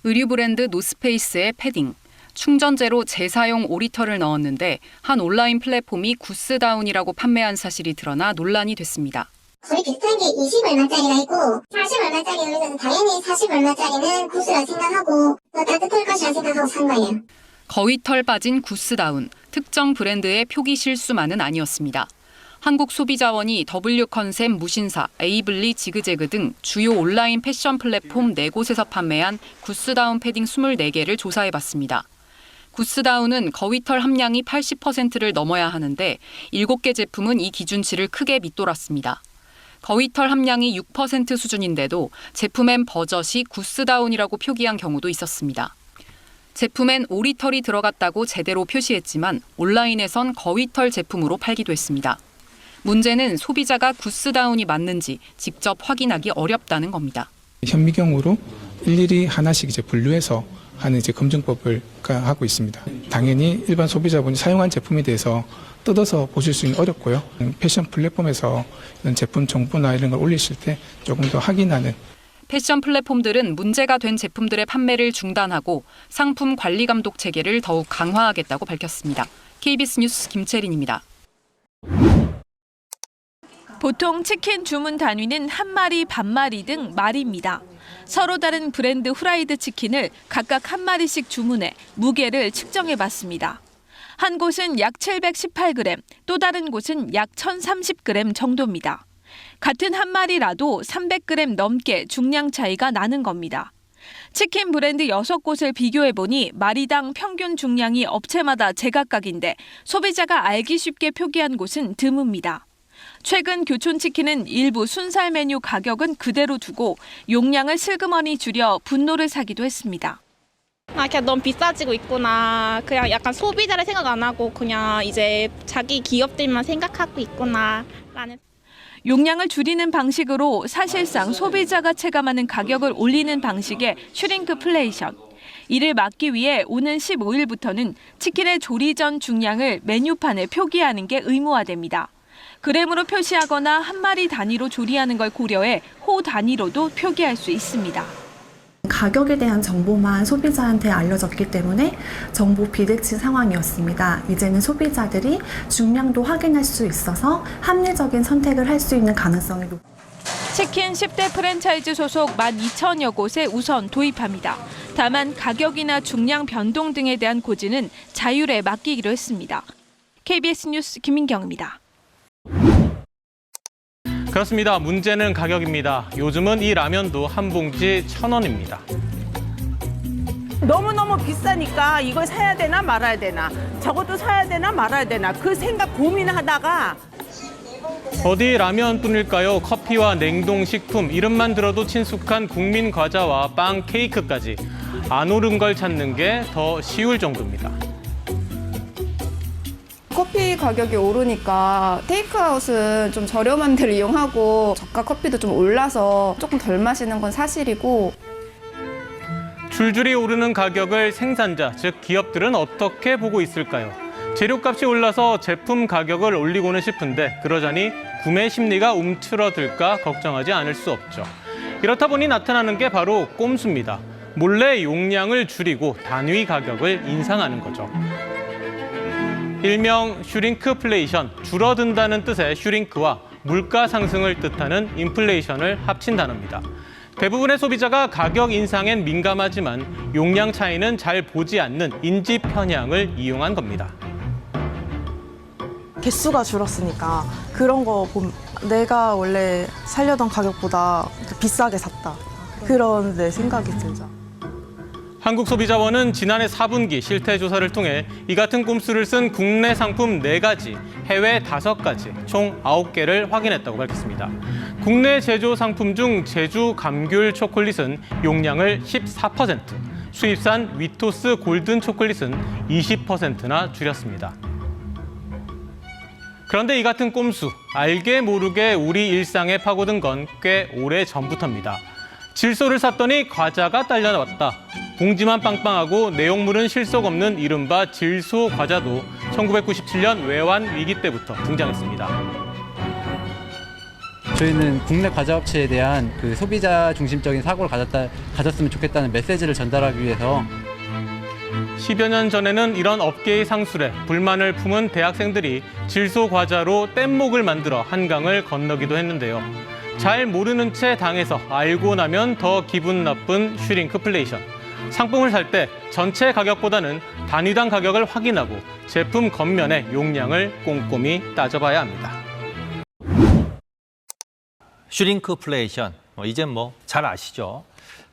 의류 브랜드 노스페이스의 패딩, 충전재로 재사용 오리털을 넣었는데 한 온라인 플랫폼이 구스다운이라고 판매한 사실이 드러나 논란이 됐습니다. 거의 비슷한 게 20얼마짜리가 있고 40얼마짜리는 당연히 40얼마짜리는 구스라 생각하고 더 따뜻할 것이라 생각하고 산 거예요. 거위털 빠진 구스다운, 특정 브랜드의 표기 실수만은 아니었습니다. 한국소비자원이 W컨셉, 무신사, 에이블리, 지그재그 등 주요 온라인 패션 플랫폼 4곳에서 판매한 구스다운 패딩 24개를 조사해봤습니다. 구스다운은 거위털 함량이 80%를 넘어야 하는데 7개 제품은 이 기준치를 크게 밑돌았습니다. 거위털 함량이 6% 수준인데도 제품엔 버젓이 구스다운이라고 표기한 경우도 있었습니다. 제품엔 오리털이 들어갔다고 제대로 표시했지만 온라인에선 거위털 제품으로 팔기도 했습니다. 문제는 소비자가 구스다운이 맞는지 직접 확인하기 어렵다는 겁니다. 현미경으로 일일이 하나씩 분류해서 하는 검증법을 하고 있습니다. 당연히 일반 소비자분이 사용한 제품에 대해서 뜯어서 보실 수는 어렵고요. 패션 플랫폼에서 이런 제품 정보나 이런 걸 올리실 때 조금 더 확인하는. 패션 플랫폼들은 문제가 된 제품들의 판매를 중단하고 상품 관리 감독 체계를 더욱 강화하겠다고 밝혔습니다. KBS 뉴스 김채린입니다. 보통 치킨 주문 단위는 한 마리, 반 마리 등 마리입니다. 서로 다른 브랜드 후라이드 치킨을 각각 한 마리씩 주문해 무게를 측정해봤습니다. 한 곳은 약 718g, 또 다른 곳은 약 1030g 정도입니다. 같은 한 마리라도 300g 넘게 중량 차이가 나는 겁니다. 치킨 브랜드 6곳을 비교해보니 마리당 평균 중량이 업체마다 제각각인데 소비자가 알기 쉽게 표기한 곳은 드뭅니다. 최근 교촌치킨은 일부 순살 메뉴 가격은 그대로 두고 용량을 슬그머니 줄여 분노를 사기도 했습니다. 그냥 너무 비싸지고 있구나. 그냥 약간 소비자를 생각 안 하고 그냥 이제 자기 기업들만 생각하고 있구나라는. 용량을 줄이는 방식으로 사실상 소비자가 체감하는 가격을 올리는 방식의 슈링크플레이션. 이를 막기 위해 오는 15일부터는 치킨의 조리 전 중량을 메뉴판에 표기하는 게 의무화됩니다. 그램으로 표시하거나 한 마리 단위로 조리하는 걸 고려해 호 단위로도 표기할 수 있습니다. 가격에 대한 정보만 소비자한테 알려졌기 때문에 정보 비대치 상황이었습니다. 이제는 소비자들이 중량도 확인할 수 있어서 합리적인 선택을 할 수 있는 가능성이 높습니다. 치킨 10대 프랜차이즈 소속 12,000여 곳에 우선 도입합니다. 다만 가격이나 중량 변동 등에 대한 고지는 자율에 맡기기로 했습니다. KBS 뉴스 김민경입니다. 그렇습니다. 문제는 가격입니다. 요즘은 이 라면도 한 봉지 1,000원입니다. 너무너무 비싸니까 이걸 사야 되나 말아야 되나, 저것도 사야 되나 말아야 되나, 그 생각 고민하다가 어디 라면뿐일까요? 커피와 냉동식품, 이름만 들어도 친숙한 국민 과자와 빵, 케이크까지 안 오른 걸 찾는 게 더 쉬울 정도입니다. 커피 가격이 오르니까 테이크아웃은 좀 저렴한 데를 이용하고 저가 커피도 좀 올라서 조금 덜 마시는 건 사실이고. 줄줄이 오르는 가격을 생산자, 즉 기업들은 어떻게 보고 있을까요? 재료값이 올라서 제품 가격을 올리고는 싶은데 그러자니 구매 심리가 움츠러들까 걱정하지 않을 수 없죠. 이렇다 보니 나타나는 게 바로 꼼수입니다. 몰래 용량을 줄이고 단위 가격을 인상하는 거죠. 일명 슈링크플레이션, 줄어든다는 뜻의 슈링크와 물가 상승을 뜻하는 인플레이션을 합친 단어입니다. 대부분의 소비자가 가격 인상엔 민감하지만 용량 차이는 잘 보지 않는 인지 편향을 이용한 겁니다. 개수가 줄었으니까 그런 거 보면 내가 원래 살려던 가격보다 비싸게 샀다. 그런 생각이 들죠. 한국소비자원은 지난해 4분기 실태조사를 통해 이 같은 꼼수를 쓴 국내 상품 4가지, 해외 5가지, 총 9개를 확인했다고 밝혔습니다. 국내 제조 상품 중 제주 감귤 초콜릿은 용량을 14%, 수입산 위토스 골든 초콜릿은 20%나 줄였습니다. 그런데 이 같은 꼼수, 알게 모르게 우리 일상에 파고든 건 꽤 오래 전부터입니다. 질소를 샀더니 과자가 딸려왔다. 봉지만 빵빵하고 내용물은 실속 없는 이른바 질소 과자도 1997년 외환 위기 때부터 등장했습니다. 저희는 국내 과자업체에 대한 그 소비자 중심적인 사고를 가졌으면 좋겠다는 메시지를 전달하기 위해서 10여 년 전에는 이런 업계의 상술에 불만을 품은 대학생들이 질소 과자로 뗏목을 만들어 한강을 건너기도 했는데요. 잘 모르는 채 당해서 알고 나면 더 기분 나쁜 슈링크플레이션. 상품을 살 때 전체 가격보다는 단위당 가격을 확인하고 제품 겉면의 용량을 꼼꼼히 따져봐야 합니다. 슈링크플레이션, 이젠 잘 아시죠?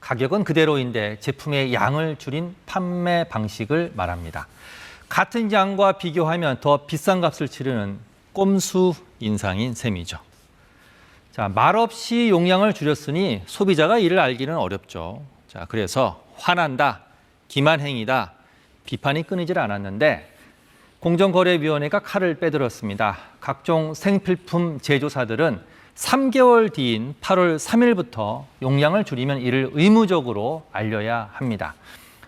가격은 그대로인데 제품의 양을 줄인 판매 방식을 말합니다. 같은 양과 비교하면 더 비싼 값을 치르는 꼼수 인상인 셈이죠. 자, 말없이 용량을 줄였으니 소비자가 이를 알기는 어렵죠. 자, 그래서 화난다, 기만행위다, 비판이 끊이질 않았는데 공정거래위원회가 칼을 빼들었습니다. 각종 생필품 제조사들은 3개월 뒤인 8월 3일부터 용량을 줄이면 이를 의무적으로 알려야 합니다.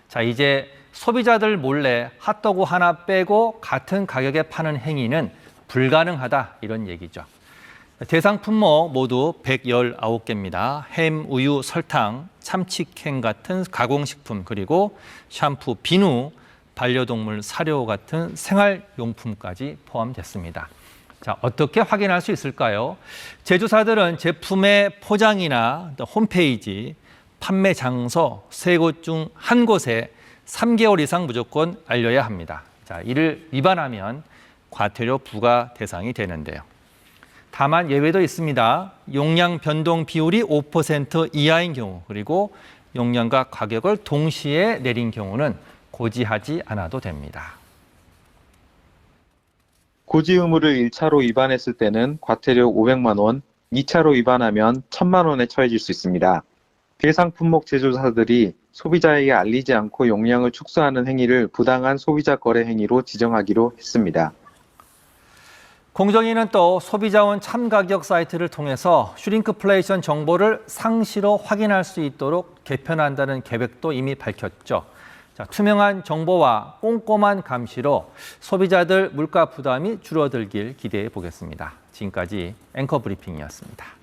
자, 이제 소비자들 몰래 핫도그 하나 빼고 같은 가격에 파는 행위는 불가능하다, 이런 얘기죠. 대상 품목 모두 119개입니다. 햄, 우유, 설탕, 참치캔 같은 가공식품, 그리고 샴푸, 비누, 반려동물 사료 같은 생활용품까지 포함됐습니다. 자, 어떻게 확인할 수 있을까요? 제조사들은 제품의 포장이나 홈페이지, 판매 장소 세 곳 중 한 곳에 3개월 이상 무조건 알려야 합니다. 자, 이를 위반하면 과태료 부과 대상이 되는데요. 다만 예외도 있습니다. 용량 변동 비율이 5% 이하인 경우, 그리고 용량과 가격을 동시에 내린 경우는 고지하지 않아도 됩니다. 고지 의무를 1차로 위반했을 때는 과태료 500만 원, 2차로 위반하면 1000만 원에 처해질 수 있습니다. 대상 품목 제조사들이 소비자에게 알리지 않고 용량을 축소하는 행위를 부당한 소비자 거래 행위로 지정하기로 했습니다. 공정위는 또 소비자원 참가격 사이트를 통해서 슈링크플레이션 정보를 상시로 확인할 수 있도록 개편한다는 계획도 이미 밝혔죠. 자, 투명한 정보와 꼼꼼한 감시로 소비자들 물가 부담이 줄어들길 기대해 보겠습니다. 지금까지 앵커 브리핑이었습니다.